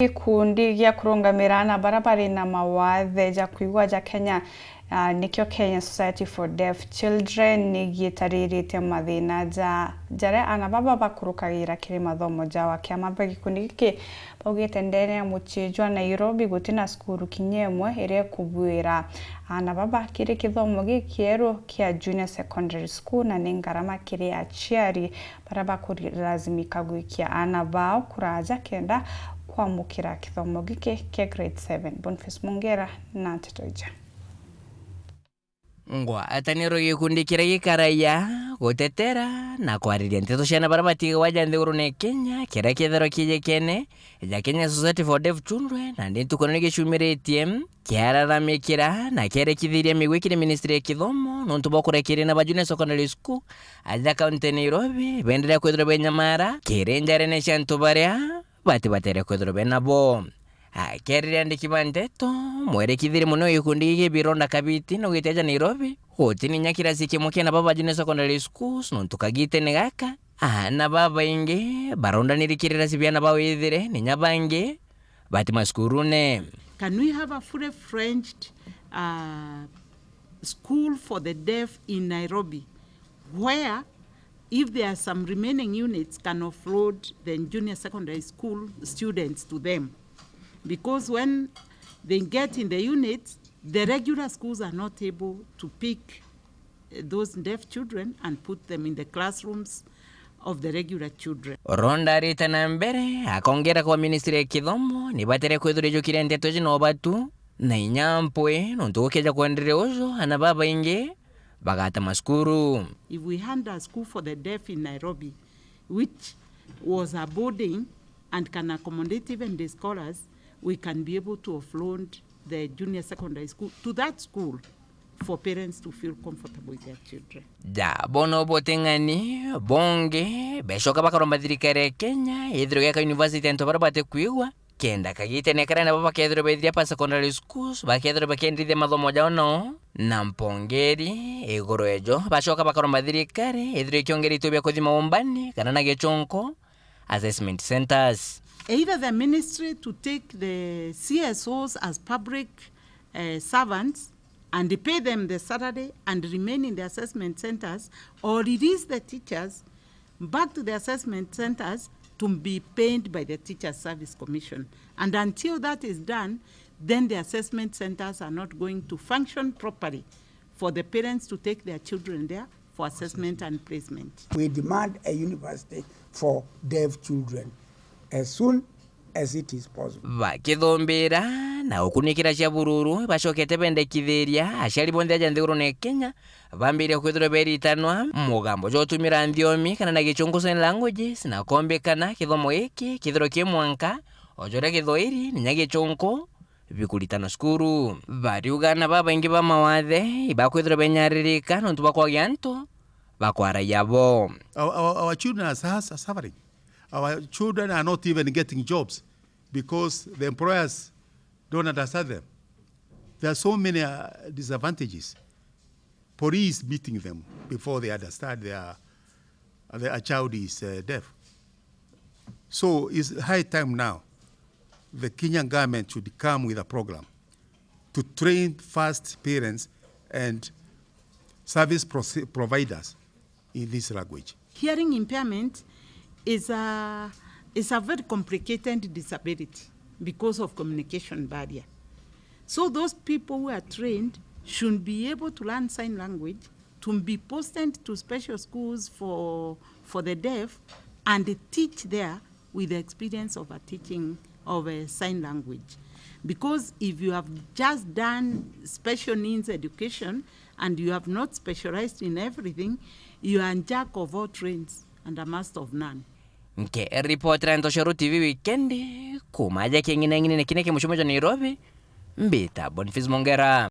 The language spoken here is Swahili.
Gikundi gya kurungamira na barabara na Mawaathe ja kuigwa ja Kenya nikyo Kenya Society for Deaf Children nigitaririte mathina jare anababa bakurukagira kiri mathomo jawa kiama gikundi giki baugite ndene mucijwa Nairobi gutina skuru KIMWE ire YAKUBWIRA anababa kiri kithomo gikieru kia junior secondary school na ningarama kiri achiari baraba kurilazimika gwikia anabao kuraja kenda kwamukira kithomo giki kia grade 7 Boniface Mungera na Tetoija ngwa ataniro gikundikira gikaraya gutetera na kwariria nteto ciana bara batiga waja nthiguru ne Kenya kira kithero kije kene ya Kenya Society for Deaf Children na nitukono gicumiritie kiararamikira na kierekithiria migwikire ministry ya kithomo nontu bokurekire na bajune secondary school aja county Nairobi benderea kwithira benyamara kirenjare ne shantu baria batere kwithira benabo Kerria ndikibandeto mwerekithire muno gikundi giki bironda kabiti no giteja Nairobi hotini nyakira sikimukena na baba junior secondary schools no tukagite negaka na baba inge baronda nirikirira sibiana bawithire ni nyabange bati maskurune. Can we have a fully fledged school for the deaf in Nairobi where if there are some remaining units can offload the junior secondary school students to them? Because when they get in the units, the regular schools are not able to pick those deaf children and put them in the classrooms of the regular children. Ronda rita na mbere akongera kwa ministry ya kithomo ni batere kwithire jukire ndeto jino batu na inyampwe nontukeja kwendere ojo ana baba inge bagata maskuru. If we hand a school for the deaf in Nairobi which was a boarding and can accommodate even the scholars, we can be able to offload the junior secondary school to that school for parents to feel comfortable with their children. Bono botengani bonge beshoka bakaromba thirikari Kenya ithiro ya university ento barabate kuigwa kenda kagite nekara na baba kethiro bethia pa secondary schools bakethiro bakendithia mathomo jao no na mpongeri igoro ejo bashoka bakaromba thirikari ithiro ikiongerito bya kuthima ombani kana na gechonko assessment centers. Either the ministry to take the CSOs as public servants and pay them the salary and remain in the assessment centers, or release the teachers back to the assessment centers to be paid by the Teachers Service Commission. And until that is done, then the assessment centers are not going to function properly for the parents to take their children there for assessment and placement. We demand a university for deaf children as soon as it is possible. Bakithombera na ukunikira cia bururu bashokete bendekithiria ashari bonde aja nthiguru ne Kenya bambire kwithira beritanwa mugambo jotumira nthiomi kana na gichungu sign languages na kombekana kithomo iki kithiro kimwanka ojore githoiri ni nyagichungu bikuritana skuru bariugana baba ingi ba Mawaathe ibakwithira benyaririka nontu bakwagia nto bakwara yabo. Our children are suffering. Our children are not even getting jobs because the employers don't understand them. There are so many disadvantages. Police beating them before they understand their child is deaf. So it's high time now. The Kenyan government should come with a program to train first parents and service providers in this language. Hearing impairment is a very complicated disability because of communication barrier. So those people who are trained should be able to learn sign language, to be posted to special schools for the deaf and teach there with the experience of a teaching of a sign language. Because if you have just done special needs education and you have not specialized in everything, you are a jack of all trades and a master of none. Nke reporter Ntosharu TV weekend kumaja kingine kine kimushumoja Nairobi mbita Boniface Mungera.